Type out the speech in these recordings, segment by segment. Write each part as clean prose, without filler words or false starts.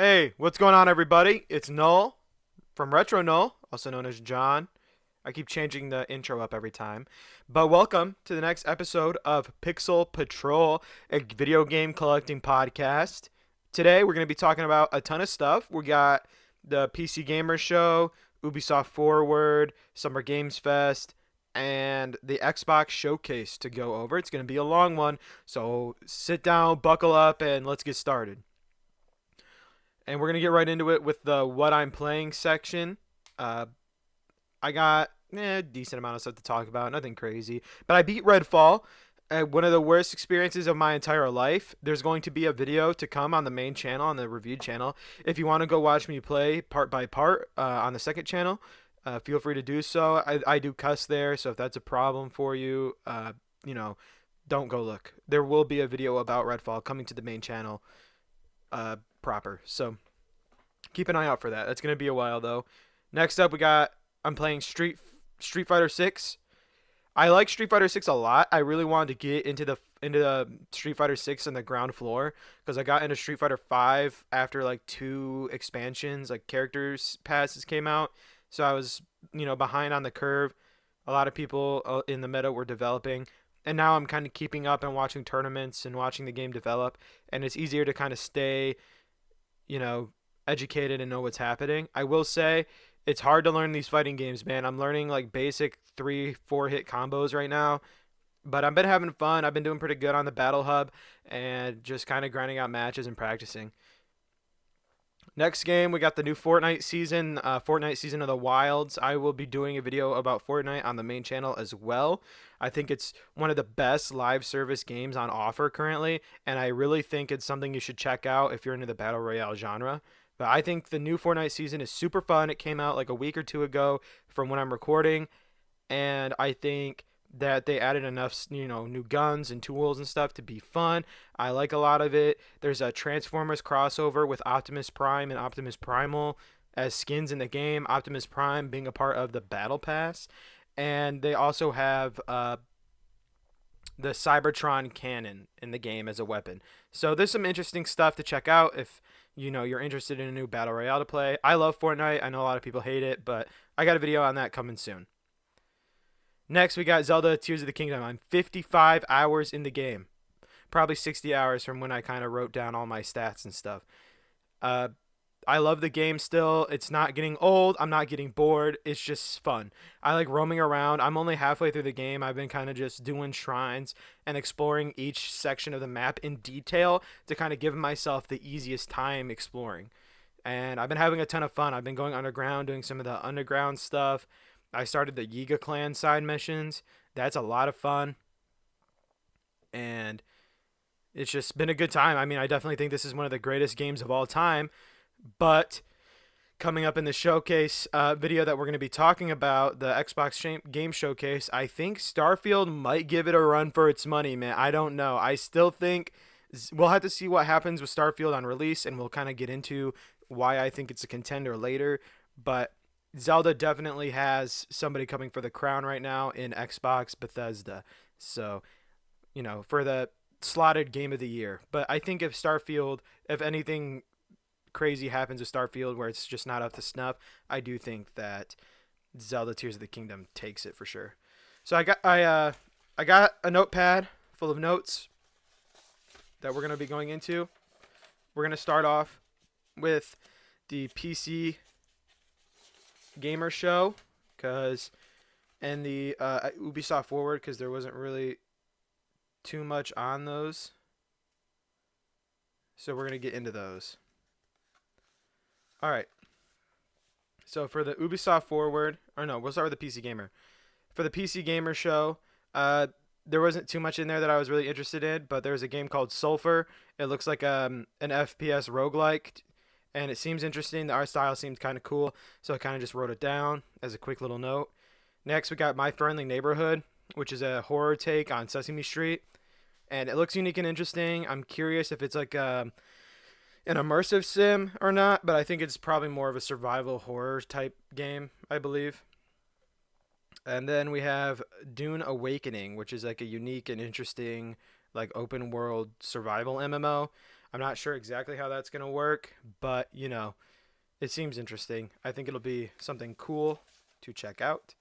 Hey, what's going on, everybody? It's Null from Retro Null, also known as John. I keep changing the intro up every time. But welcome to the next episode of Pixel Patrol, a video game collecting podcast. Today, we're going to be talking about a ton of stuff. We got the PC Gamer Show, Ubisoft Forward, Summer Games Fest, and the Xbox Showcase to go over. It's going to be a long one, so sit down, buckle up, and let's get started. And we're gonna get right into it with the what I'm playing section. Uh, I got a decent amount of stuff to talk about, nothing crazy, but I beat Redfall. One of the worst experiences of my entire life. There's going to be a video to come on the main channel, on the reviewed channel. If you want to go watch me play part by part on the second channel, feel free to do so. I do cuss there, so if that's a problem for you, you know, don't go look. There will be a video about Redfall coming to the main channel proper. So keep an eye out for that. That's gonna be a while though. Next up, I'm playing Street Fighter Six. I like Street Fighter Six a lot. I really wanted to get into the Street Fighter Six on the ground floor because I got into Street Fighter Five after like two expansions, like characters passes came out. So I was behind on the curve. A lot of people in the meta were developing, and now I'm kind of keeping up and watching tournaments and watching the game develop. And it's easier to kind of stay you know, educated and know what's happening. I will say it's hard to learn these fighting games, man. I'm learning like basic 3-4 hit combos right now, but I've been having fun. I've been doing pretty good on the Battle Hub and just kind of grinding out matches and practicing. Next game, we got the new Fortnite season of the Wilds. I will be doing a video about Fortnite on the main channel as well. I think it's one of the best live service games on offer currently, and I really think it's something you should check out if you're into the Battle Royale genre. But I think the new Fortnite season is super fun. It came out like a week or two ago from when I'm recording, and I think that they added enough, new guns and tools and stuff to be fun. I like a lot of it. There's a Transformers crossover with Optimus Prime and Optimus Primal as skins in the game. Optimus Prime being a part of the Battle Pass, and they also have the Cybertron cannon in the game as a weapon. So there's some interesting stuff to check out if you're interested in a new battle royale to play. I love Fortnite. I know a lot of people hate it, but I got a video on that coming soon. Next, we got Zelda Tears of the Kingdom. I'm 55 hours in the game. Probably 60 hours from when I kind of wrote down all my stats and stuff. Uh, I love the game still. It's not getting old. I'm not getting bored. It's just fun. I like roaming around. I'm only halfway through the game. I've been kind of just doing shrines and exploring each section of the map in detail to kind of give myself the easiest time exploring. And I've been having a ton of fun. I've been going underground, doing some of the underground stuff. I started the Yiga Clan side missions. That's a lot of fun. And it's just been a good time. I mean, I definitely think this is one of the greatest games of all time. But coming up in the showcase video that we're going to be talking about, the Game Showcase, I think Starfield might give it a run for its money, man. I don't know. I still think we'll have to see what happens with Starfield on release, and we'll kind of get into why I think it's a contender later. But Zelda definitely has somebody coming for the crown right now in Xbox Bethesda. So, for the slotted game of the year. But I think if anything crazy happens with Starfield where it's just not up to snuff, I do think that Zelda Tears of the Kingdom takes it for sure. So I got a notepad full of notes that we're going to be going into. We're going to start off with the PC Gamer Show and the Ubisoft Forward because there wasn't really too much on those. So we're going to get into those. All right. So for the Ubisoft Forward, or no, we'll start with the PC Gamer. For the PC Gamer Show, there wasn't too much in there that I was really interested in, but there's a game called Sulfur. It looks like an FPS roguelike, and it seems interesting. The art style seems kind of cool, so I kind of just wrote it down as a quick little note. Next, we got My Friendly Neighborhood, which is a horror take on Sesame Street, and it looks unique and interesting. I'm curious if it's like an immersive sim or not, but I think it's probably more of a survival horror type game, I believe. And then we have Dune Awakening, which is like a unique and interesting like open world survival MMO. I'm not sure exactly how that's going to work, but it seems interesting. I think it'll be something cool to check out.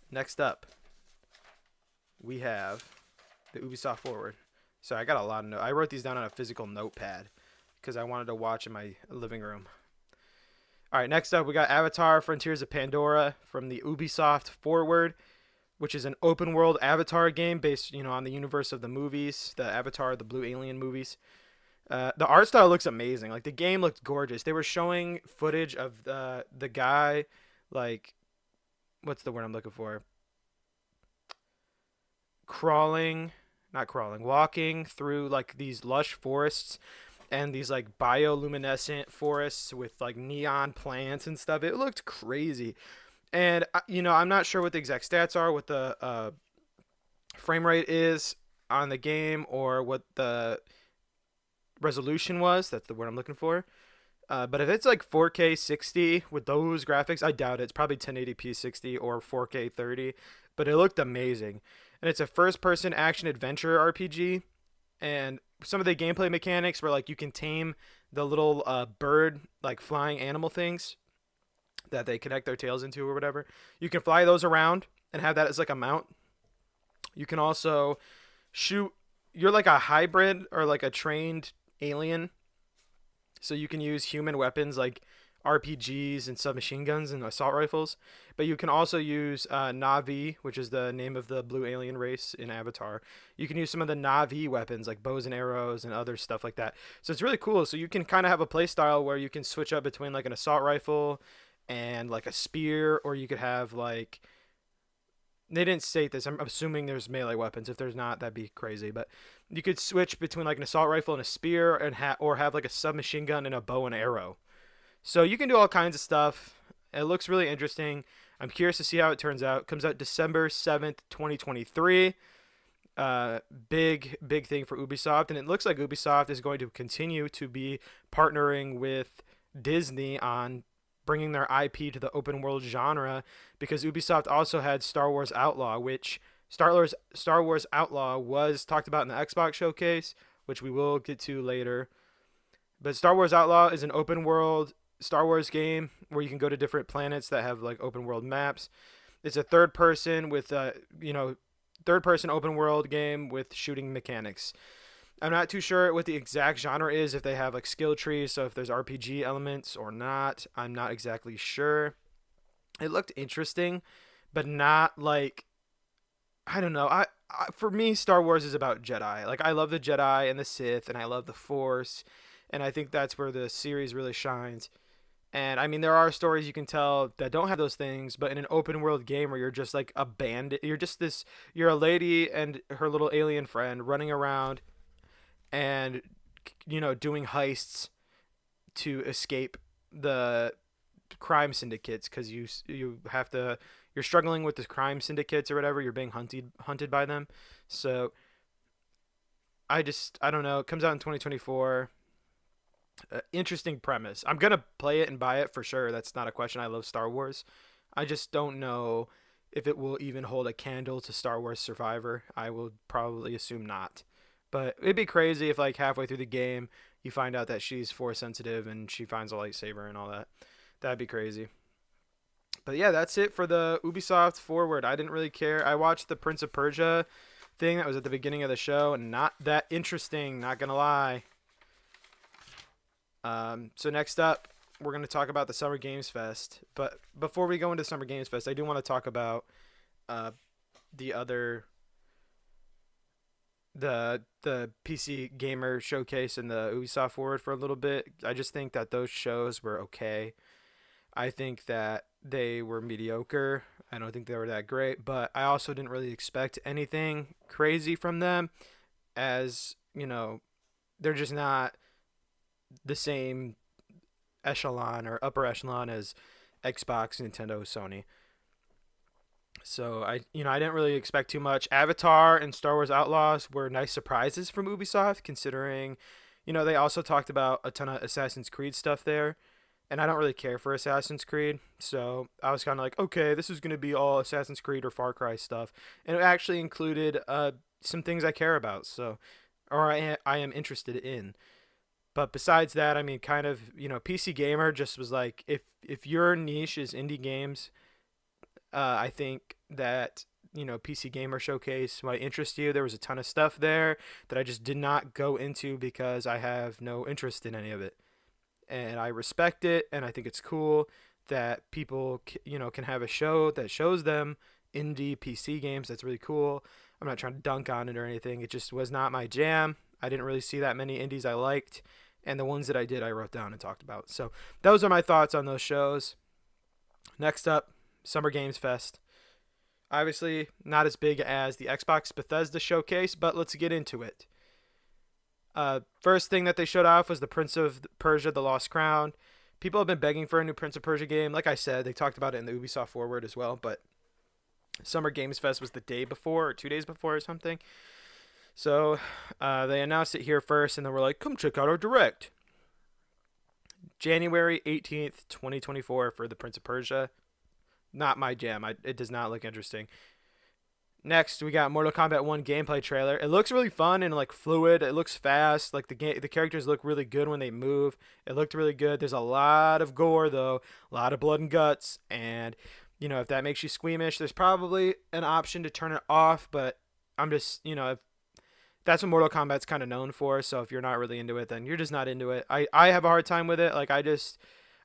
Next up, we have the Ubisoft Forward. So I got a lot of notes. I wrote these down on a physical notepad because I wanted to watch in my living room. All right, next up, we got Avatar Frontiers of Pandora from the Ubisoft Forward, which is an open world Avatar game based, on the universe of the movies, the Avatar, the Blue Alien movies. The art style looks amazing. Like the game looked gorgeous. They were showing footage of the guy, like, what's the word I'm looking for? Walking through like these lush forests and these like bioluminescent forests with like neon plants and stuff. It looked crazy. And I'm not sure what the exact stats are, what the frame rate is on the game, or what the resolution was. That's the word I'm looking for. But if it's like 4K 60 with those graphics, I doubt it. It's probably 1080p 60 or 4K 30. But it looked amazing. And it's a first-person action adventure RPG. And some of the gameplay mechanics were like you can tame the little bird, like flying animal things that they connect their tails into or whatever. You can fly those around and have that as like a mount. You can also shoot. You're like a hybrid or like a trained alien, so you can use human weapons like RPGs and submachine guns and assault rifles. But you can also use Na'vi, which is the name of the blue alien race in Avatar. You can use some of the Na'vi weapons like bows and arrows and other stuff like that. So it's really cool. So you can kind of have a play style where you can switch up between like an assault rifle and like a spear, or you could have like, they didn't state this. I'm assuming there's melee weapons. If there's not, that'd be crazy. But you could switch between like an assault rifle and a spear, and or have like a submachine gun and a bow and arrow. So you can do all kinds of stuff. It looks really interesting. I'm curious to see how it turns out. It comes out December 7th, 2023. Big thing for Ubisoft, and it looks like Ubisoft is going to continue to be partnering with Disney on bringing their IP to the open world genre, because Ubisoft also had Star Wars Outlaw, which Star Wars Outlaw was talked about in the Xbox showcase, which we will get to later. But Star Wars Outlaw is an open world Star Wars game where you can go to different planets that have like open world maps. It's a third person open world game with shooting mechanics. I'm not too sure what the exact genre is, if they have like skill trees, so if there's RPG elements or not. I'm not exactly sure. It looked interesting, but not like, I don't know. For me, Star Wars is about Jedi. Like I love the Jedi and the Sith, and I love the Force, and I think that's where the series really shines. And I mean, there are stories you can tell that don't have those things, but in an open world game where you're just like a bandit, you're a lady and her little alien friend running around and doing heists to escape the crime syndicates, because you're struggling with the crime syndicates or whatever. You're being hunted by them. So I don't know. It comes out in 2024. Interesting premise. I'm gonna play it and buy it for sure. That's not a question. I love Star Wars. I just don't know if it will even hold a candle to Star Wars Survivor. I will probably assume not. But it'd be crazy if like halfway through the game you find out that she's force sensitive and she finds a lightsaber and all that. That'd be crazy. But yeah, that's it for the Ubisoft Forward. I didn't really care. I watched the Prince of Persia thing that was at the beginning of the show, and not that interesting, not gonna lie. So next up, we're going to talk about the Summer Games Fest. But before we go into Summer Games Fest, I do want to talk about the other the PC Gamer Showcase and the Ubisoft Forward for a little bit. I just think that those shows were okay. I think that they were mediocre. I don't think they were that great, but I also didn't really expect anything crazy from them, as, they're just not the same echelon or upper echelon as Xbox, Nintendo, Sony. So I didn't really expect too much. Avatar and Star Wars Outlaws were nice surprises from Ubisoft, considering, they also talked about a ton of Assassin's Creed stuff there, and I don't really care for Assassin's Creed, so I was kind of like, okay, this is going to be all Assassin's Creed or Far Cry stuff, and it actually included some things I care about. So or I am interested in. But besides that, I mean, kind of, PC Gamer just was like, if your niche is indie games, I think that PC Gamer Showcase might interest you. There was a ton of stuff there that I just did not go into because I have no interest in any of it, and I respect it, and I think it's cool that people can have a show that shows them indie PC games. That's really cool. I'm not trying to dunk on it or anything. It just was not my jam. I didn't really see that many indies I liked, and the ones that I did, I wrote down and talked about. So those are my thoughts on those shows. Next up, Summer Games Fest. Obviously, not as big as the Xbox Bethesda showcase, but let's get into it. First thing that they showed off was the Prince of Persia: The Lost Crown. People have been begging for a new Prince of Persia game. Like I said, they talked about it in the Ubisoft Forward as well, but Summer Games Fest was the day before or 2 days before or something. So they announced it here first, and then we're like, come check out our direct. January 18th, 2024 for the Prince of Persia. Not my jam. It does not look interesting. Next, we got Mortal Kombat 1 gameplay trailer. It looks really fun and like fluid. It looks fast. Like the characters look really good when they move. It looked really good. There's a lot of gore though, a lot of blood and guts, and if that makes you squeamish, there's probably an option to turn it off, but I'm just, if that's what Mortal Kombat's kind of known for, so if you're not really into it, then you're just not into it. I have a hard time with it. Like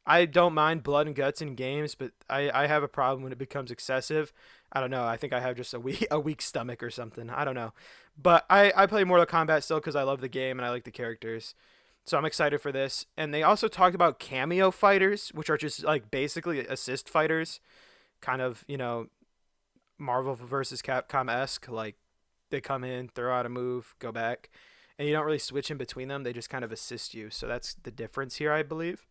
I don't mind blood and guts in games, but I have a problem when it becomes excessive. I don't know. I think I have just a weak stomach or something. I don't know. But I play Mortal Kombat still because I love the game and I like the characters. So I'm excited for this. And they also talked about cameo fighters, which are just like basically assist fighters. Kind of, Marvel versus Capcom-esque. Like they come in, throw out a move, go back. And you don't really switch in between them. They just kind of assist you. So that's the difference here, I believe.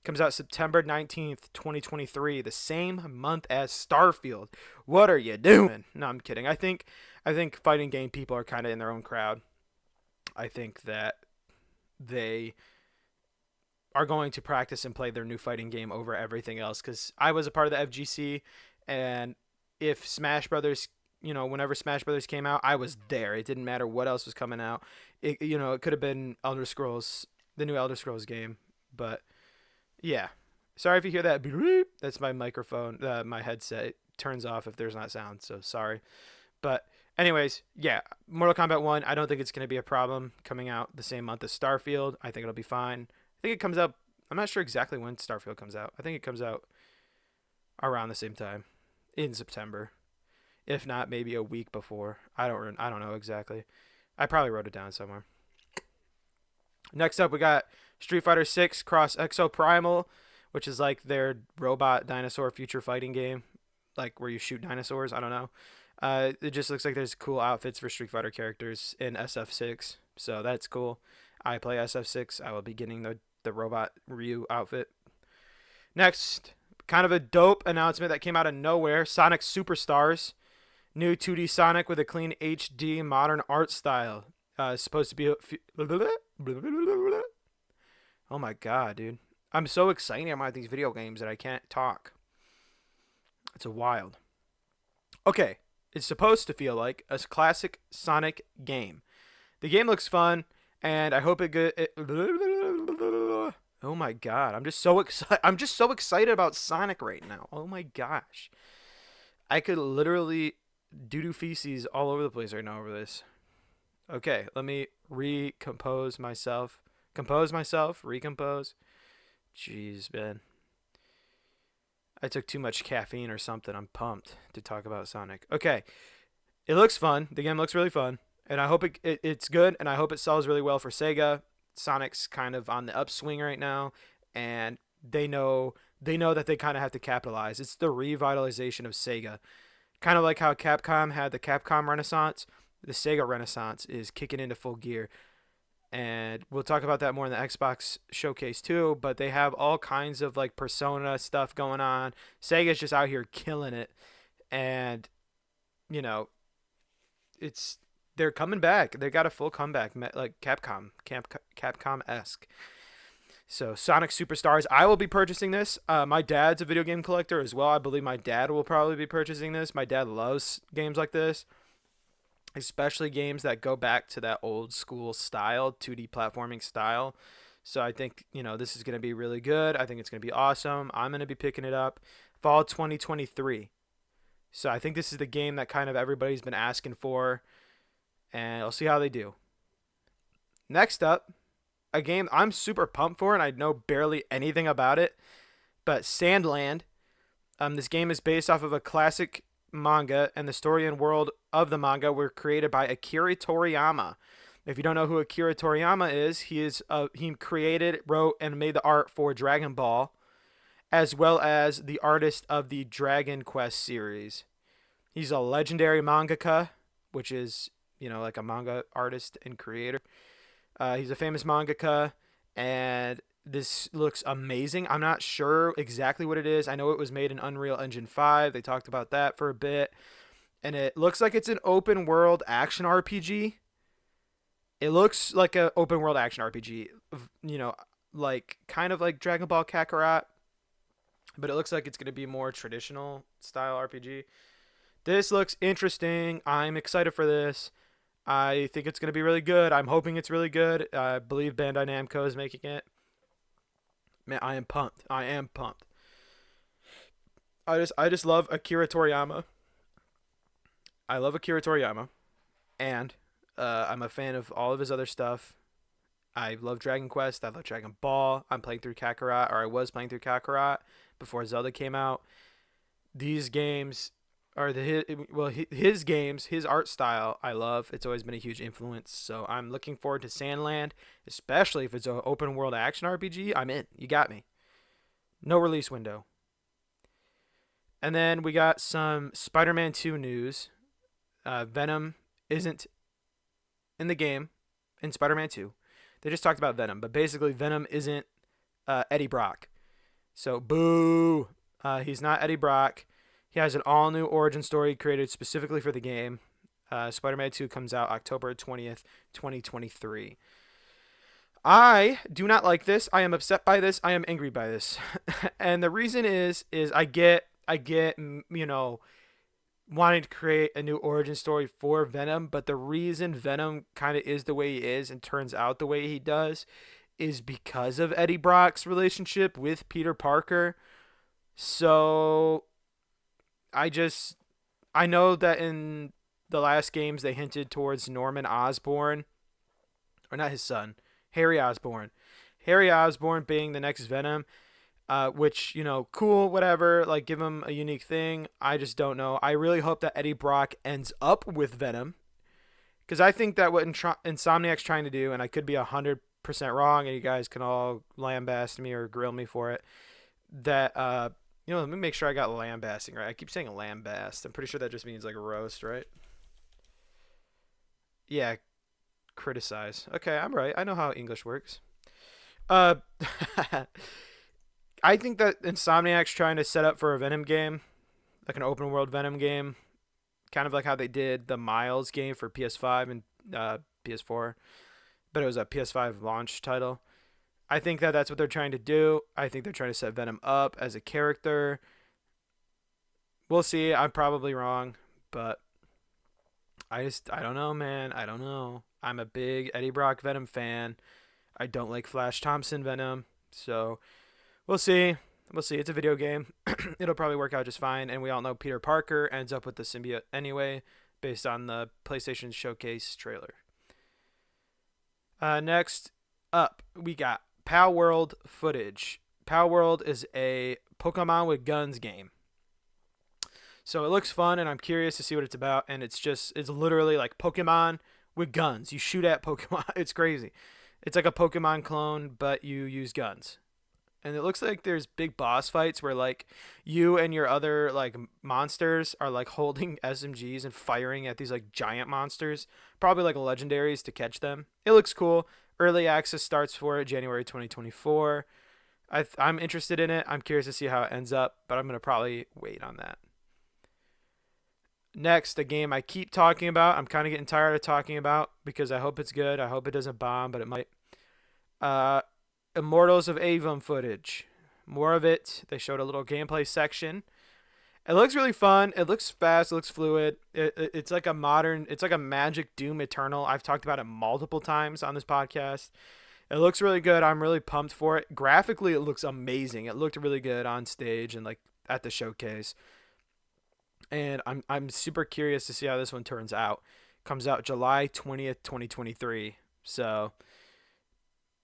Comes out September 19th, 2023, the same month as Starfield. What are you doing? No, I'm kidding. I think fighting game people are kind of in their own crowd. I think that they are going to practice and play their new fighting game over everything else cuz I was a part of the FGC, and if Smash Brothers, whenever Smash Brothers came out, I was there. It didn't matter what else was coming out. It could have been Elder Scrolls, the new Elder Scrolls game, but yeah. Sorry if you hear that. That's my microphone. My headset turns off if there's not sound. So sorry. But anyways, yeah. Mortal Kombat 1, I don't think it's going to be a problem coming out the same month as Starfield. I think it'll be fine. I think it comes out. I'm not sure exactly when Starfield comes out. I think it comes out around the same time in September. If not, maybe a week before. I don't know exactly. I probably wrote it down somewhere. Next up, we got Street Fighter 6 Cross Exoprimal, which is like their robot dinosaur future fighting game, like where you shoot dinosaurs. I don't know. It just looks like there's cool outfits for Street Fighter characters in SF6, so that's cool. I play SF6. I will be getting the robot Ryu outfit. Next, kind of a dope announcement that came out of nowhere: Sonic Superstars, new 2D Sonic with a clean HD modern art style. Supposed to be oh my god, dude. I'm so excited about these video games that I can't talk. It's a wild. Okay, it's supposed to feel like a classic Sonic game. The game looks fun, and I hope it good. Oh my god, I'm just so excited. I'm just so excited about Sonic right now. Oh my gosh, I could literally doo feces all over the place right now over this. Okay, let me recompose myself. Recompose. Jeez, man. I took too much caffeine or something. I'm pumped to talk about Sonic. Okay, it looks fun. The game looks really fun, and I hope it's good, and I hope it sells really well for Sega. Sonic's kind of on the upswing right now, and they know that they kind of have to capitalize. It's the revitalization of Sega. Kind of like how Capcom had the Capcom Renaissance, the Sega Renaissance is kicking into full gear. And we'll talk about that more in the Xbox showcase too, but they have all kinds of like Persona stuff going on. Sega's just out here killing it. And it's they're coming back. They got a full comeback like Capcom-esque. So Sonic Superstars, I will be purchasing this. My dad's a video game collector as well. I believe my dad will probably be purchasing this. My dad loves games like this. especially games that go back to that old school style, 2D platforming style. So I think, this is going to be really good. I think it's going to be awesome. I'm going to be picking it up fall 2023. So I think this is the game that kind of everybody's been asking for, and I'll see how they do. Next up, a game I'm super pumped for, and I know barely anything about it, but Sandland. This game is based off of a classic manga, and the story and world of the manga were created by Akira Toriyama. If you don't know who Akira Toriyama is, he created, wrote, and made the art for Dragon Ball, as well as the artist of the Dragon Quest series. He's a legendary mangaka, which is like a manga artist and creator. He's a famous mangaka, and this looks amazing. I'm not sure exactly what it is. I know it was made in Unreal Engine 5. They talked about that for a bit. And it looks like it's an open world action RPG. It looks like an open world action RPG, like kind of like Dragon Ball Kakarot, but it looks like it's going to be more traditional style RPG. This looks interesting. I'm excited for this. I think it's going to be really good. I'm hoping it's really good. I believe Bandai Namco is making it. Man, I am pumped. I am pumped. I just love Akira Toriyama. I love Akira Toriyama, and I'm a fan of all of his other stuff. I love Dragon Quest. I love Dragon Ball. I'm playing through Kakarot, or I was playing through Kakarot before Zelda came out. These games are his games, his art style. I love. It's always been a huge influence. So I'm looking forward to Sandland, especially if it's an open world action RPG. I'm in. You got me. No release window. And then we got some Spider-Man 2 news. Venom isn't in the game in Spider-Man 2. They just talked about Venom, but basically Venom isn't Eddie Brock. So boo. He's not Eddie Brock. He has an all-new origin story created specifically for the game. Spider-Man 2 comes out October 20th, 2023. I do not like this. I am upset by this. I am angry by this. And the reason is I get, wanting to create a new origin story for Venom, but the reason Venom kind of is the way he is and turns out the way he does is because of Eddie Brock's relationship with Peter Parker. So I know that in the last games they hinted towards Norman Osborn, or not his son, Harry Osborn. Harry Osborn being the next Venom, which, cool, whatever, like give him a unique thing. I just don't know. I really hope that Eddie Brock ends up with Venom, because I think that what Insomniac's trying to do, and I could be 100% wrong, and you guys can all lambaste me or grill me for it, that, let me make sure I got lambasting right. I keep saying lambast. I'm pretty sure that just means like a roast, right? Yeah, criticize. Okay, I'm right. I know how English works. Uh, I think that Insomniac's trying to set up for a Venom game, like an open world Venom game, kind of like how they did the Miles game for PS5 and PS4, but it was a PS5 launch title. I think that that's what they're trying to do. I think they're trying to set Venom up as a character. We'll see. I'm probably wrong, but I don't know, man. I don't know. I'm a big Eddie Brock Venom fan. I don't like Flash Thompson Venom, so we'll see. We'll see. It's a video game. It'll probably work out just fine, and we all know Peter Parker ends up with the symbiote anyway, based on the PlayStation Showcase trailer. Next up, we got Pal World footage. Pal World is a Pokemon with guns game. So it looks fun, and I'm curious to see what it's about. And it's literally like Pokemon with guns. You shoot at Pokemon. It's crazy. It's like a Pokemon clone, but you use guns. And it looks like there's big boss fights where like you and your other like monsters are like holding SMGs and firing at these like giant monsters, probably like legendaries to catch them. It looks cool. Early access starts for it January 2024. I'm interested in it. I'm curious to see how it ends up, but I'm going to probably wait on that. Next, a game I keep talking about. I'm kind of getting tired of talking about because I hope it's good. I hope it doesn't bomb, but it might. Uh, Immortals of Avum footage. More of it. They showed a little gameplay section. It looks really fun. It looks fast. It looks fluid. It's like a modern. It's like a Magic Doom Eternal. I've talked about it multiple times on this podcast. It looks really good. I'm really pumped for it. Graphically, it looks amazing. It looked really good on stage and like at the showcase. And I'm super curious to see how this one turns out. Comes out July 20th, 2023. So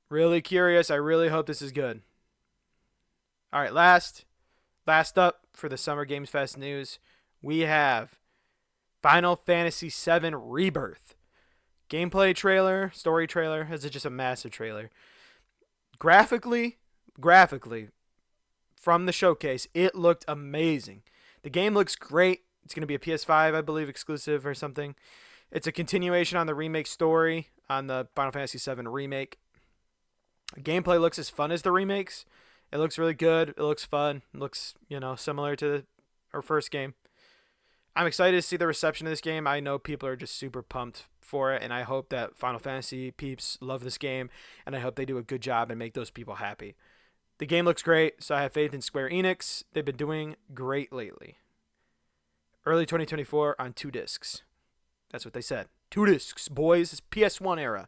really curious. I really hope this is good. All right, last up for the Summer Games Fest news, we have Final Fantasy VII Rebirth. Gameplay trailer, story trailer, is it just a massive trailer? Graphically, graphically, from the showcase, it looked amazing. The game looks great. It's going to be a PS5, I believe, exclusive or something. It's a continuation on the remake story on the Final Fantasy VII remake. Gameplay looks as fun as the remakes. It looks really good. It looks fun. It looks, similar to our first game. I'm excited to see the reception of this game. I know people are just super pumped for it, and I hope that Final Fantasy peeps love this game, and I hope they do a good job and make those people happy. The game looks great, so I have faith in Square Enix. They've been doing great lately. Early 2024 on 2 discs. That's what they said. 2 discs, boys. It's PS1 era.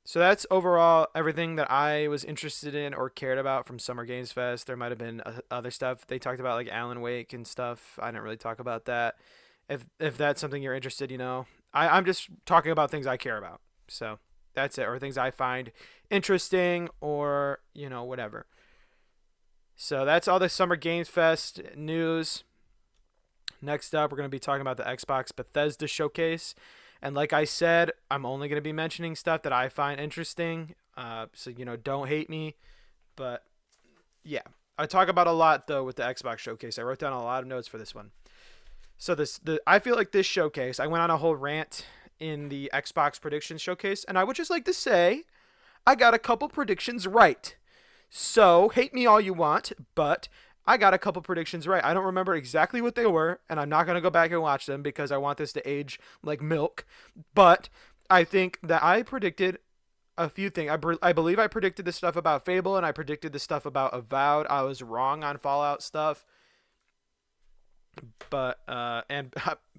So that's overall everything that I was interested in or cared about from Summer Games Fest. There might have been other stuff they talked about, like Alan Wake and stuff. I didn't really talk about that. If that's something you're interested, I'm just talking about things I care about. So that's it, or things I find interesting, or whatever. So that's all the Summer Games Fest news. Next up, we're going to be talking about the Xbox Bethesda showcase. And like I said, I'm only going to be mentioning stuff that I find interesting. So, don't hate me. But, yeah. I talk about a lot, though, with the Xbox showcase. I wrote down a lot of notes for this one. So, I feel like this showcase, I went on a whole rant in the Xbox predictions showcase. And I would just like to say, I got a couple predictions right. So, hate me all you want, but I got a couple predictions right. I don't remember exactly what they were, and I'm not going to go back and watch them because I want this to age like milk. But I think that I predicted a few things. I believe I predicted the stuff about Fable, and I predicted the stuff about Avowed. I was wrong on Fallout stuff, but and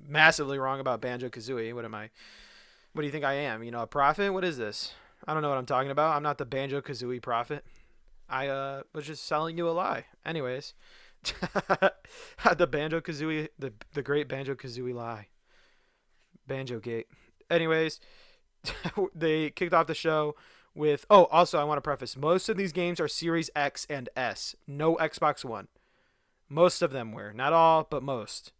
massively wrong about Banjo-Kazooie. What do you think I am? A prophet? What is this? I don't know what I'm talking about. I'm not the Banjo-Kazooie prophet. I was just selling you a lie. Anyways, the Banjo-Kazooie, the great Banjo-Kazooie lie. Banjo Gate. Anyways, they kicked off the show with, also I want to preface, most of these games are Series X and S. No Xbox One. Most of them were. Not all, but most.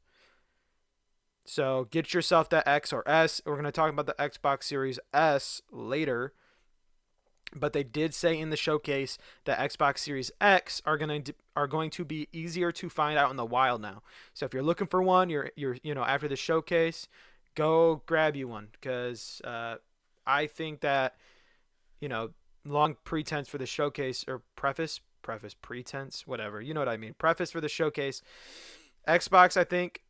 So get yourself that X or S. We're going to talk about the Xbox Series S later. But they did say in the showcase that Xbox Series X are going to be easier to find out in the wild now. So if you're looking for one, you're after the showcase, go grab you one, because I think that long pretense for the showcase, or preface pretense, whatever, you know what I mean, preface for the showcase. Xbox, I think,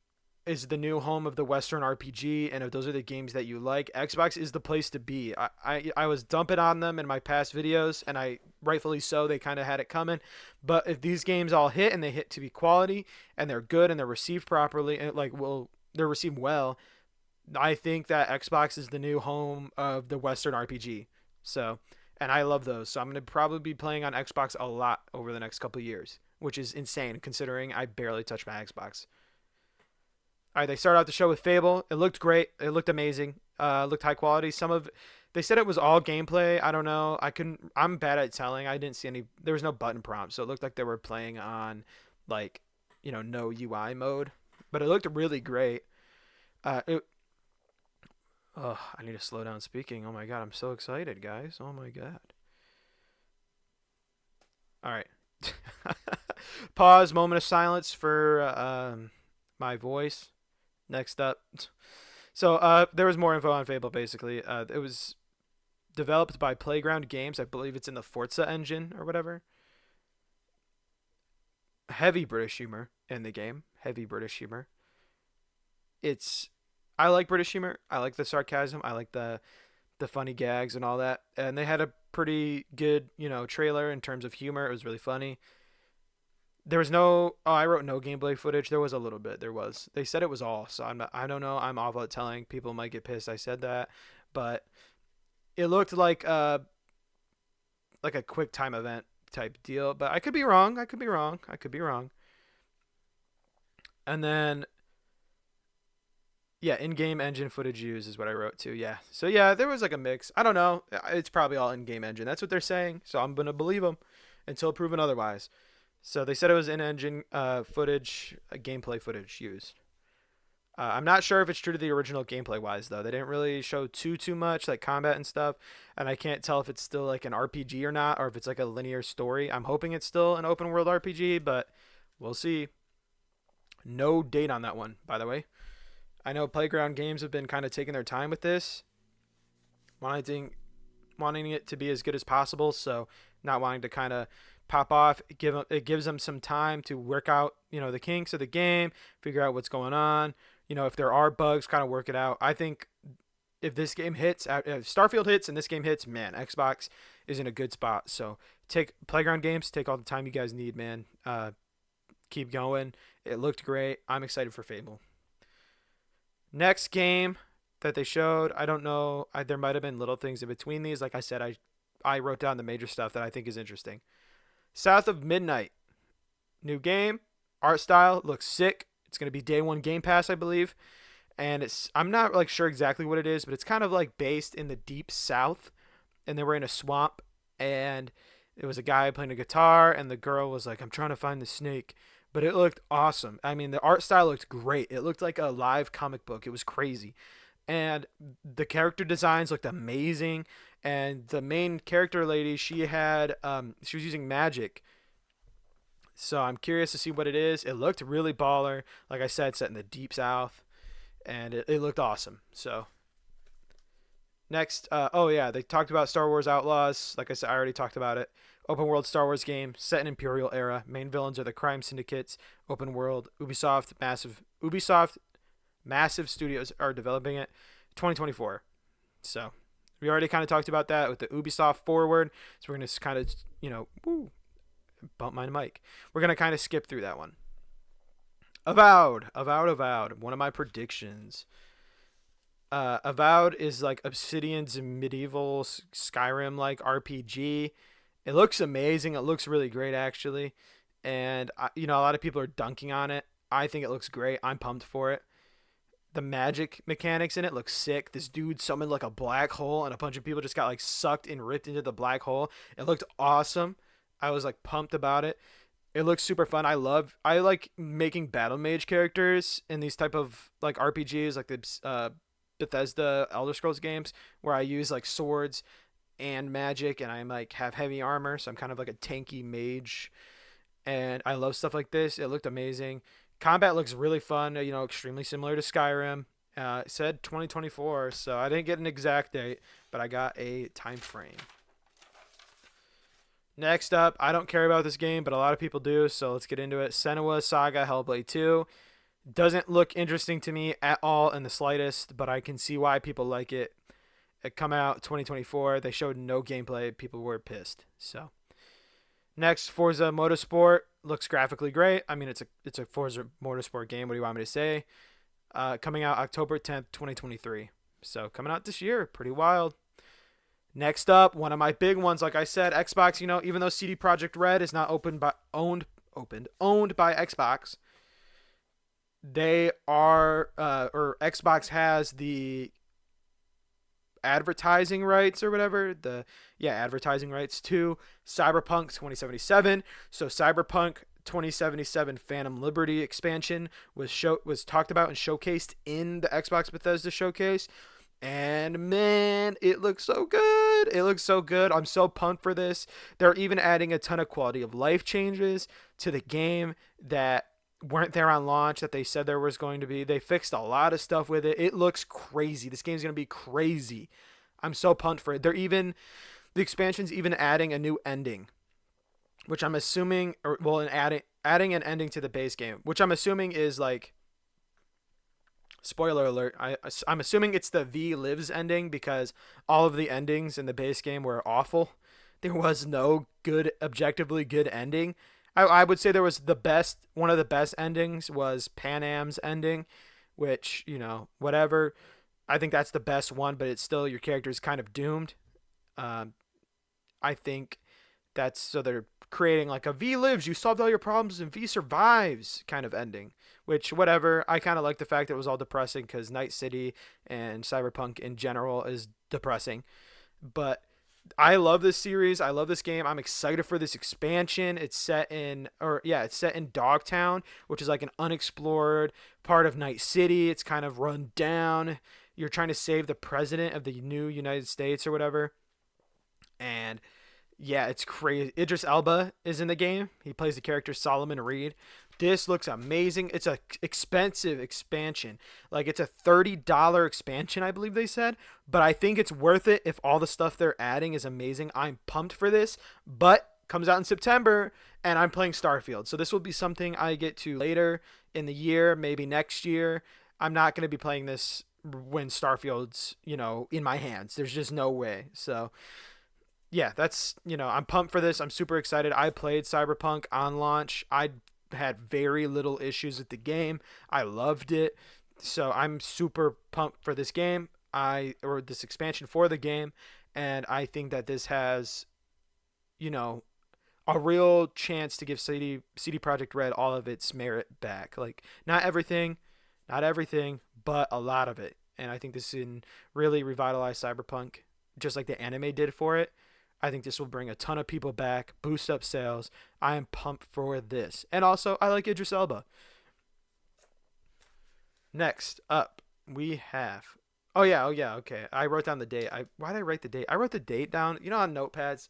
is the new home of the Western RPG, and if those are the games that you like, Xbox is the place to be. I was dumping on them in my past videos, and I rightfully so. They kind of had it coming, but if these games all hit and they hit to be quality and they're good and they're received properly, and they're received well, I think that Xbox is the new home of the Western RPG. So, and I love those. So I'm gonna probably be playing on Xbox a lot over the next couple of years, which is insane considering I barely touch my Xbox. All right, they started out the show with Fable. It looked great. It looked amazing. Looked high quality. They said it was all gameplay. I don't know. I'm bad at telling. I didn't see any. There was no button prompt, so it looked like they were playing on, like, no UI mode. But it looked really great. I need to slow down speaking. Oh my god, I'm so excited, guys. Oh my god. All right. Pause. Moment of silence for my voice. Next up. So there was more info on Fable, basically. It was developed by Playground Games. I believe it's in the Forza engine or whatever. Heavy British humor in the game. Heavy British humor. I like British humor. I like the sarcasm. I like the funny gags and all that. And they had a pretty good, trailer in terms of humor. It was really funny. There was no. Oh, I wrote no gameplay footage. There was a little bit. There was. They said it was all. So I'm not. I don't know. I'm awful at telling. People might get pissed. I said that, but it looked like a quick time event type deal. But I could be wrong. I could be wrong. I could be wrong. And then yeah, in-game engine footage used is what I wrote too. Yeah. So yeah, there was like a mix. I don't know. It's probably all in-game engine. That's what they're saying. So I'm gonna believe them until proven otherwise. So they said it was in-engine footage, gameplay footage used. I'm not sure if it's true to the original gameplay wise though. They didn't really show too much like combat and stuff, and I can't tell if it's still like an RPG or not, or if it's like a linear story. I'm hoping it's still an open world RPG, but we'll see. No date on that one, by the way. I know Playground Games have been kind of taking their time with this, wanting wanting it to be as good as possible. So not wanting to kind of pop off, it gives them some time to work out the kinks of the game, figure out what's going on. If there are bugs, kind of work it out. I think if this game hits, if Starfield hits and this game hits, man, Xbox is in a good spot. So take Playground Games, take all the time you guys need, man. Keep going. It looked great. I'm excited for Fable. Next game that they showed, I don't know. There might have been little things in between these. Like I said, I wrote down the major stuff that I think is interesting. South of Midnight, new game, art style looks sick. It's gonna be day one Game Pass, I believe, and I'm not like sure exactly what it is, but it's kind of like based in the deep South, and they were in a swamp, and it was a guy playing a guitar, and the girl was like, "I'm trying to find the snake." But it looked awesome. I mean, the art style looked great. It looked like a live comic book. It was crazy. And the character designs looked amazing. And the main character lady, she was using magic. So I'm curious to see what it is. It looked really baller. Like I said, set in the deep south, and it looked awesome. So next, oh yeah, they talked about Star Wars Outlaws. Like I said, I already talked about it. Open world Star Wars game set in Imperial era. Main villains are the crime syndicates. Open world. Ubisoft massive studios are developing it. 2024. So we already kind of talked about that with the Ubisoft forward. So we're gonna kind of bump my mic. We're gonna kind of skip through that one. Avowed. One of my predictions. Avowed is like Obsidian's medieval Skyrim like RPG. It looks amazing. It looks really great actually, and a lot of people are dunking on it. I think it looks great. I'm pumped for it. The magic mechanics in it look sick. This dude summoned like a black hole, and a bunch of people just got like sucked and ripped into the black hole. It looked awesome. I was like pumped about it. It looks super fun. I like making battle mage characters in these type of like RPGs, like the Bethesda Elder Scrolls games, where I use like swords and magic, and I like have heavy armor, so I'm kind of like a tanky mage. And I love stuff like this. It looked amazing. Combat looks really fun. Extremely similar to Skyrim. It said 2024, so I didn't get an exact date, but I got a time frame. Next up, I don't care about this game, but a lot of people do, so let's get into it. Senua Saga Hellblade 2. Doesn't look interesting to me at all in the slightest, but I can see why people like it. It come out 2024. They showed no gameplay. People were pissed. So next, Forza Motorsport looks graphically great. I mean, it's a Forza Motorsport game. What do you want me to say? Coming out October 10th, 2023. So coming out this year. Pretty wild. Next up, one of my big ones, like I said, Xbox. Even though CD Projekt Red is not owned by Xbox, they are or Xbox has the advertising rights or whatever, advertising rights to Cyberpunk 2077. So Cyberpunk 2077 Phantom Liberty expansion was talked about and showcased in the Xbox Bethesda showcase, and man, it looks so good. I'm so pumped for this. They're even adding a ton of quality of life changes to the game that weren't there on launch that they said there was going to be. They fixed a lot of stuff with it. It looks crazy. This game's going to be crazy. I'm so pumped for it. The expansion's even adding a new ending, which I'm assuming, adding an ending to the base game, which I'm assuming is like, spoiler alert, I'm assuming it's the V Lives ending, because all of the endings in the base game were awful. There was no objectively good ending. I would say there was the best, one of the best endings was Panam's ending, which, whatever. I think that's the best one, but it's still, your character is kind of doomed. Um, I think that's so they're creating like a V lives, you solved all your problems, and V survives kind of ending. Which, whatever. I kind of like the fact that it was all depressing because Night City and Cyberpunk in general is depressing. But I love this series. I love this game. I'm excited for this expansion. It's set in Dogtown, which is like an unexplored part of Night City. It's kind of run down. You're trying to save the president of the new United States or whatever. And yeah, it's crazy. Idris Elba is in the game. He plays the character Solomon Reed. This looks amazing. It's a expensive expansion. Like it's a $30 expansion, I believe they said, but I think it's worth it if all the stuff they're adding is amazing. I'm pumped for this, but comes out in September and I'm playing Starfield. So this will be something I get to later in the year, maybe next year. I'm not going to be playing this when Starfield's, in my hands. There's just no way. So, yeah, I'm pumped for this. I'm super excited. I played Cyberpunk on launch. I had very little issues with the game. I loved it. So I'm super pumped for this game. Or this expansion for the game. And I think that this has, you know, a real chance to give CD Projekt Red all of its merit back. Like not everything, but a lot of it. And I think this can really revitalize Cyberpunk, just like the anime did for it. I think this will bring a ton of people back, boost up sales. I am pumped for this. And also, I like Idris Elba. Next up, we have. Oh yeah, okay. I wrote down the date. Why did I write the date? I wrote the date down. On notepads,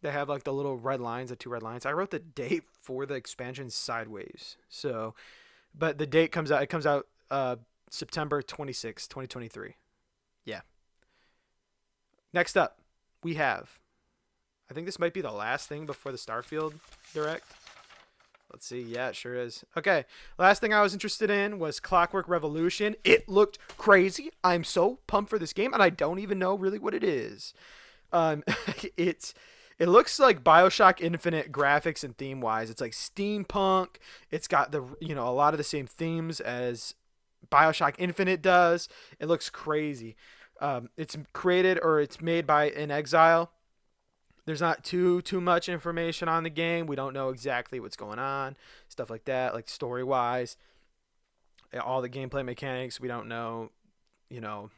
they have like the little red lines, the two red lines. I wrote the date for the expansion sideways. So, but the date comes out. It comes out September 26th, 2023. Yeah. Next up, we have. I think this might be the last thing before the Starfield Direct. Let's see. Yeah, it sure is. Okay. Last thing I was interested in was Clockwork Revolution. It looked crazy. I'm so pumped for this game, and I don't even know really what it is. Um, it's it looks like BioShock Infinite graphics and theme wise. It's like steampunk. It's got a lot of the same themes as BioShock Infinite does. It looks crazy. It's made by In Exile. There's not too much information on the game. We don't know exactly what's going on, stuff like that, like story wise, all the gameplay mechanics. We don't know, you know,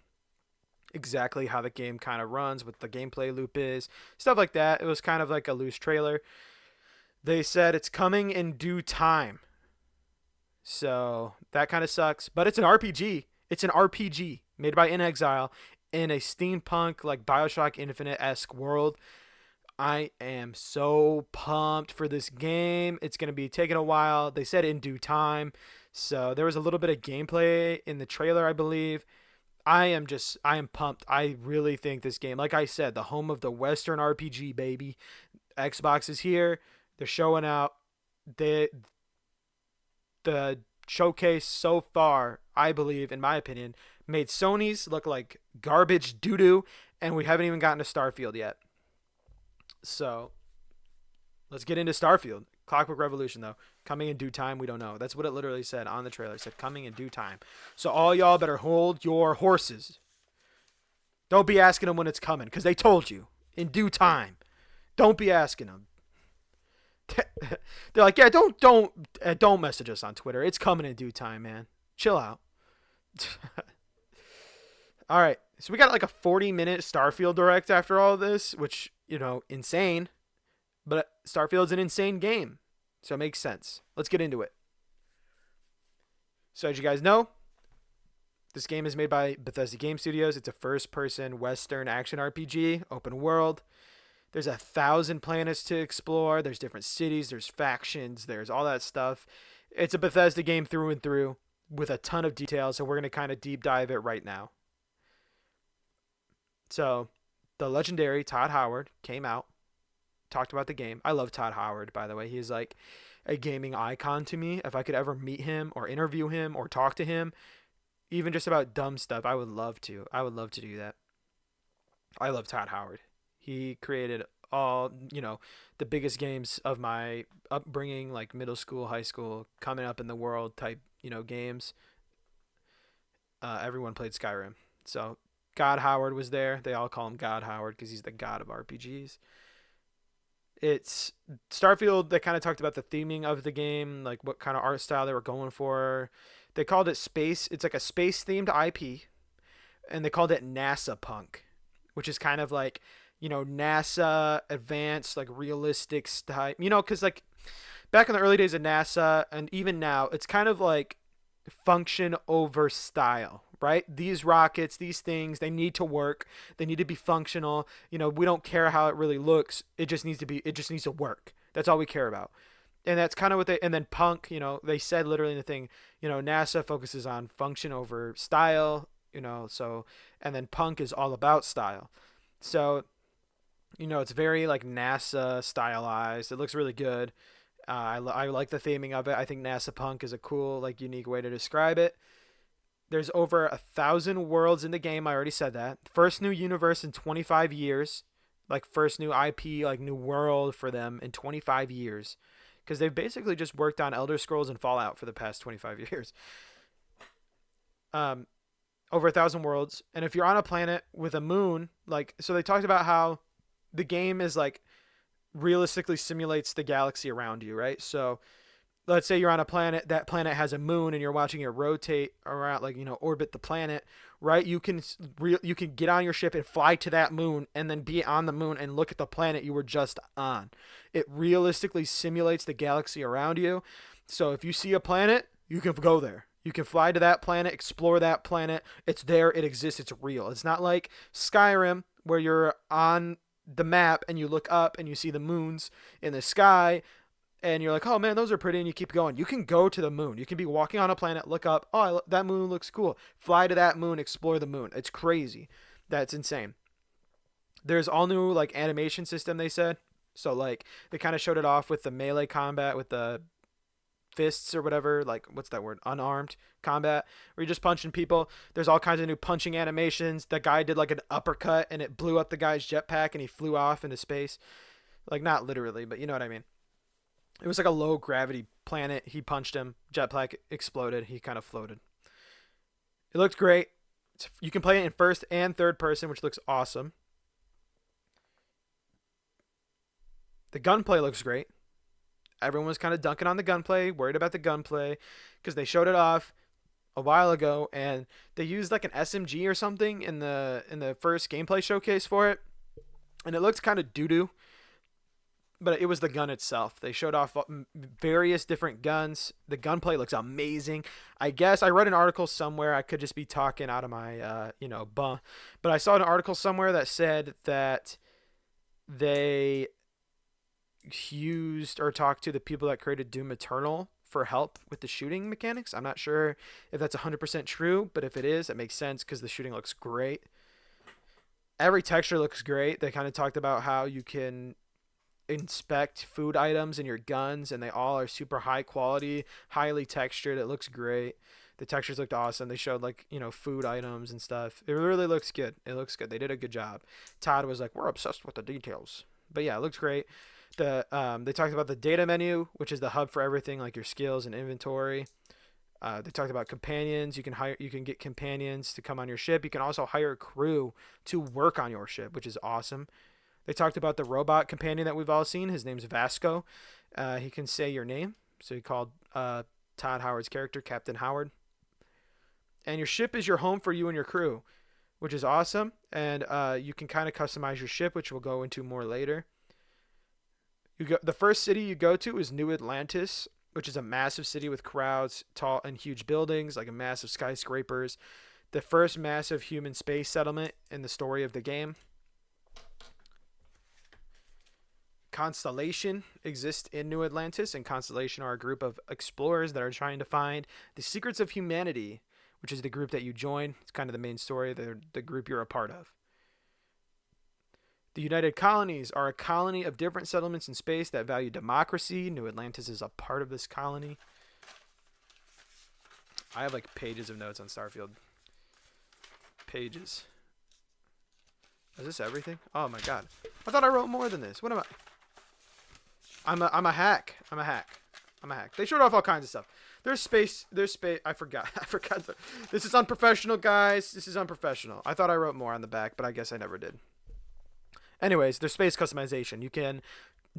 exactly how the game kind of runs, what the gameplay loop is, stuff like that. It was kind of like a loose trailer. They said it's coming in due time, so that kind of sucks. But it's an RPG. It's an RPG made by In Exile in a steampunk like BioShock Infinite esque world. I am so pumped for this game. It's going to be taking a while. They said in due time. So there was a little bit of gameplay in the trailer, I believe. I am pumped. I really think this game, like I said, the home of the Western RPG, baby. Xbox is here. They're showing out. The showcase so far, I believe, in my opinion, made Sony's look like garbage doo doo, and we haven't even gotten to Starfield yet. So let's get into Starfield. Clockwork Revolution, though, coming in due time. We don't know. That's what it literally said on the trailer. It said coming in due time. So all y'all better hold your horses. Don't be asking them when it's coming, because they told you in due time. Don't be asking them. They're like, yeah, don't message us on Twitter. It's coming in due time, man. Chill out. All right, so we got like a 40-minute Starfield direct after all of this, which insane. But Starfield's an insane game, so it makes sense. Let's get into it. So as you guys know, this game is made by Bethesda Game Studios. It's a first-person Western action RPG, open world. There's 1,000 planets to explore. There's different cities. There's factions. There's all that stuff. It's a Bethesda game through and through with a ton of details, so we're going to kind of deep dive it right now. So the legendary Todd Howard came out, talked about the game. I love Todd Howard, by the way. He's like a gaming icon to me. If I could ever meet him or interview him or talk to him, even just about dumb stuff, I would love to. I would love to do that. I love Todd Howard. He created all, the biggest games of my upbringing, like middle school, high school, coming up in the world type, games. Everyone played Skyrim. So God Howard was there. They all call him God Howard because he's the god of RPGs. It's Starfield. They kind of talked about the theming of the game, like what kind of art style they were going for. They called it space. It's like a space themed IP, and they called it NASA Punk, which is kind of like, NASA advanced, like realistic style. Because like back in the early days of NASA, and even now, it's kind of like function over style, right? These rockets, these things, they need to work. They need to be functional. We don't care how it really looks. It just needs to work. That's all we care about. And that's kind of what and then punk, they said literally in the thing, NASA focuses on function over style, so, and then punk is all about style. So, it's very like NASA stylized. It looks really good. I like the theming of it. I think NASA Punk is a cool, like, unique way to describe it. There's over 1,000 worlds in the game. I already said that. First new universe in 25 years. Like, first new IP, like, new world for them in 25 years. Because they've basically just worked on Elder Scrolls and Fallout for the past 25 years. Um, Over 1,000 worlds. And if you're on a planet with a moon, like, so they talked about how the game is, like, realistically simulates the galaxy around you, right? So let's say you're on a planet, that planet has a moon, and you're watching it rotate around, like, orbit the planet, right? You can get on your ship and fly to that moon and then be on the moon and look at the planet you were just on. It realistically simulates the galaxy around you. So if you see a planet, you can go there. You can fly to that planet, explore that planet. It's there, it exists, it's real. It's not like Skyrim where you're on the map and you look up and you see the moons in the sky and you're like, oh man, those are pretty, and you keep going. You can go to the moon. You can be walking on a planet, look up, oh, that moon looks cool. Fly to that moon, explore the moon. It's crazy. That's insane. There's all new like animation system, they said. So like they kind of showed it off with the melee combat with the fists or whatever, like what's that word, unarmed combat, where you're just punching people. There's all kinds of new punching animations. That guy did like an uppercut and it blew up the guy's jetpack and he flew off into space. Like, not literally, but you know what I mean. It was like a low gravity planet. He punched him, jetpack exploded, he kind of floated. It looked great. You can play it in first and third person, which looks awesome. The gunplay looks great. Everyone was kind of dunking on the gunplay, worried about the gunplay, because they showed it off a while ago, and they used like an SMG or something in the first gameplay showcase for it, and it looked kind of doo doo. But it was the gun itself. They showed off various different guns. The gunplay looks amazing. I guess I read an article somewhere. I could just be talking out of my bum, but I saw an article somewhere that said that they used or talked to the people that created Doom Eternal for help with the shooting mechanics. I'm not sure if that's 100% true, but if it is, it makes sense because the shooting looks great. Every texture looks great. They kind of talked about how you can inspect food items in your guns, and they all are super high quality, highly textured. It looks great. The textures looked awesome. They showed like, food items and stuff. It really looks good. It looks good. They did a good job. Todd was like, we're obsessed with the details. But yeah, it looks great. They talked about the data menu, which is the hub for everything, like your skills and inventory. They talked about companions. You can get companions to come on your ship. You can also hire a crew to work on your ship, which is awesome. They talked about the robot companion that we've all seen. His name's Vasco. He can say your name, so he called Todd Howard's character Captain Howard. And your ship is your home for you and your crew, which is awesome. And you can kind of customize your ship, which we'll go into more later. The first city you go to is New Atlantis, which is a massive city with crowds, tall and huge buildings, like a massive skyscrapers. The first massive human space settlement in the story of the game. Constellation exists in New Atlantis, and Constellation are a group of explorers that are trying to find the secrets of humanity, which is the group that you join. It's kind of the main story, the group you're a part of. The United Colonies are a colony of different settlements in space that value democracy. New Atlantis is a part of this colony. I have like pages of notes on Starfield. Pages. Is this everything? Oh my god. I thought I wrote more than this. What am I? I'm a hack. I'm a hack. I'm a hack. They showed off all kinds of stuff. There's space. There's space. I forgot. I forgot. This is unprofessional, guys. This is unprofessional. I thought I wrote more on the back, but I guess I never did. Anyways, there's space customization. You can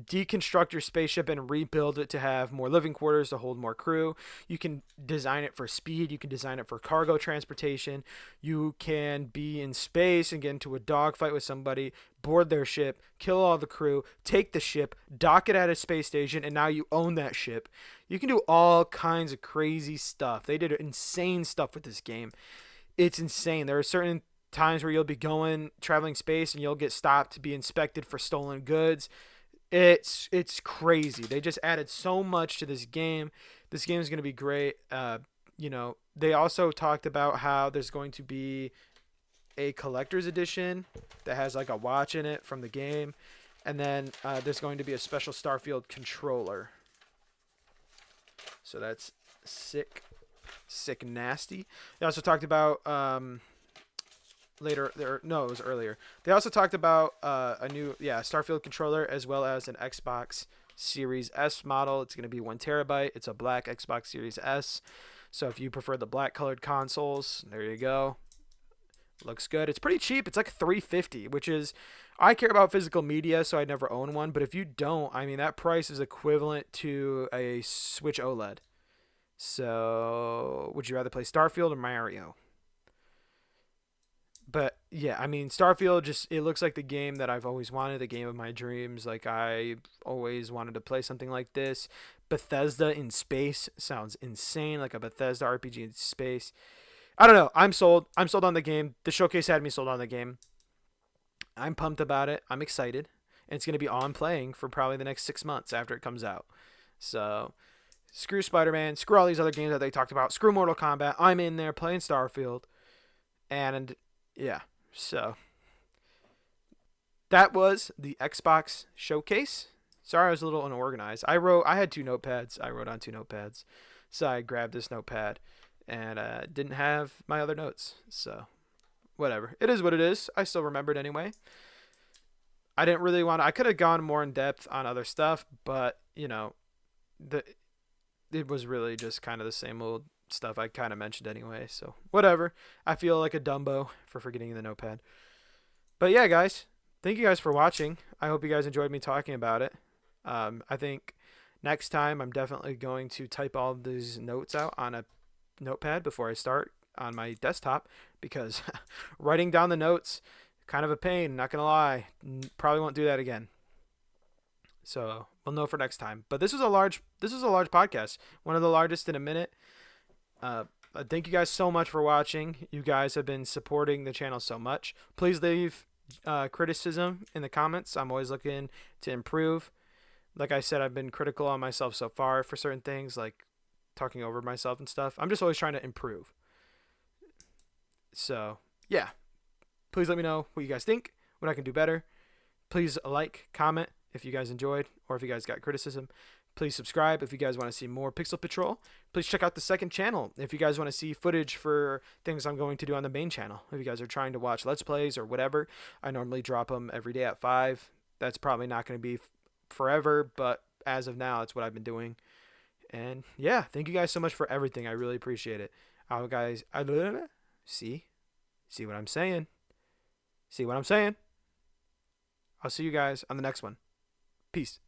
deconstruct your spaceship and rebuild it to have more living quarters to hold more crew. You can design it for speed. You can design it for cargo transportation. You can be in space and get into a dogfight with somebody, board their ship, kill all the crew, take the ship, dock it at a space station, and now you own that ship. You can do all kinds of crazy stuff. They did insane stuff with this game. It's insane. There are certain times where you'll be traveling space, and you'll get stopped to be inspected for stolen goods. It's crazy. They just added so much to this game. This game is going to be great. They also talked about how there's going to be a collector's edition that has like a watch in it from the game, and then there's going to be a special Starfield controller. So that's sick nasty. They also talked about it was earlier. They also talked about a new Starfield controller, as well as an Xbox Series S model. It's going to be 1 terabyte. It's a black Xbox Series S. So if you prefer the black colored consoles, there you go. Looks good. It's pretty cheap. It's like $350, which is, I care about physical media, so I never own one. But if you don't, I mean, that price is equivalent to a Switch OLED. So would you rather play Starfield or Mario? But yeah, I mean, Starfield it looks like the game that I've always wanted, the game of my dreams. Like, I always wanted to play something like this. Bethesda in space sounds insane, like a Bethesda RPG in space. I don't know. I'm sold. I'm sold on the game. The showcase had me sold on the game. I'm pumped about it. I'm excited. And it's going to be on playing for probably the next 6 months after it comes out. So, screw Spider-Man. Screw all these other games that they talked about. Screw Mortal Kombat. I'm in there playing Starfield. And yeah, so that was the Xbox showcase. Sorry, I was a little unorganized. I had 2 notepads. I wrote on 2 notepads. So I grabbed this notepad and didn't have my other notes. So whatever. It is what it is. I still remembered anyway. I didn't really I could have gone more in depth on other stuff, but it was really just kind of the same old stuff I kind of mentioned anyway, so whatever. I feel like a Dumbo for forgetting the notepad. But yeah, guys, thank you guys for watching. I hope you guys enjoyed me talking about it. I think next time I'm definitely going to type all of these notes out on a notepad before I start on my desktop, because writing down the notes, kind of a pain, not gonna lie. Probably won't do that again. So we'll know for next time. But this was a large podcast, one of the largest in a minute. Thank you guys so much for watching. You guys have been supporting the channel so much. Please leave criticism in the comments. I'm always looking to improve. Like I said, I've been critical on myself so far for certain things, like talking over myself and stuff. I'm just always trying to improve. So yeah, please let me know what you guys think, what I can do better. Please comment if you guys enjoyed, or if you guys got criticism. Please subscribe if you guys want to see more Pixel Patrol. Please check out the second channel if you guys want to see footage for things I'm going to do on the main channel. If you guys are trying to watch Let's Plays or whatever, I normally drop them every day at 5. That's probably not going to be forever, but as of now, it's what I've been doing. And yeah, thank you guys so much for everything. I really appreciate it. Guys, see what I'm saying? See what I'm saying? I'll see you guys on the next one. Peace.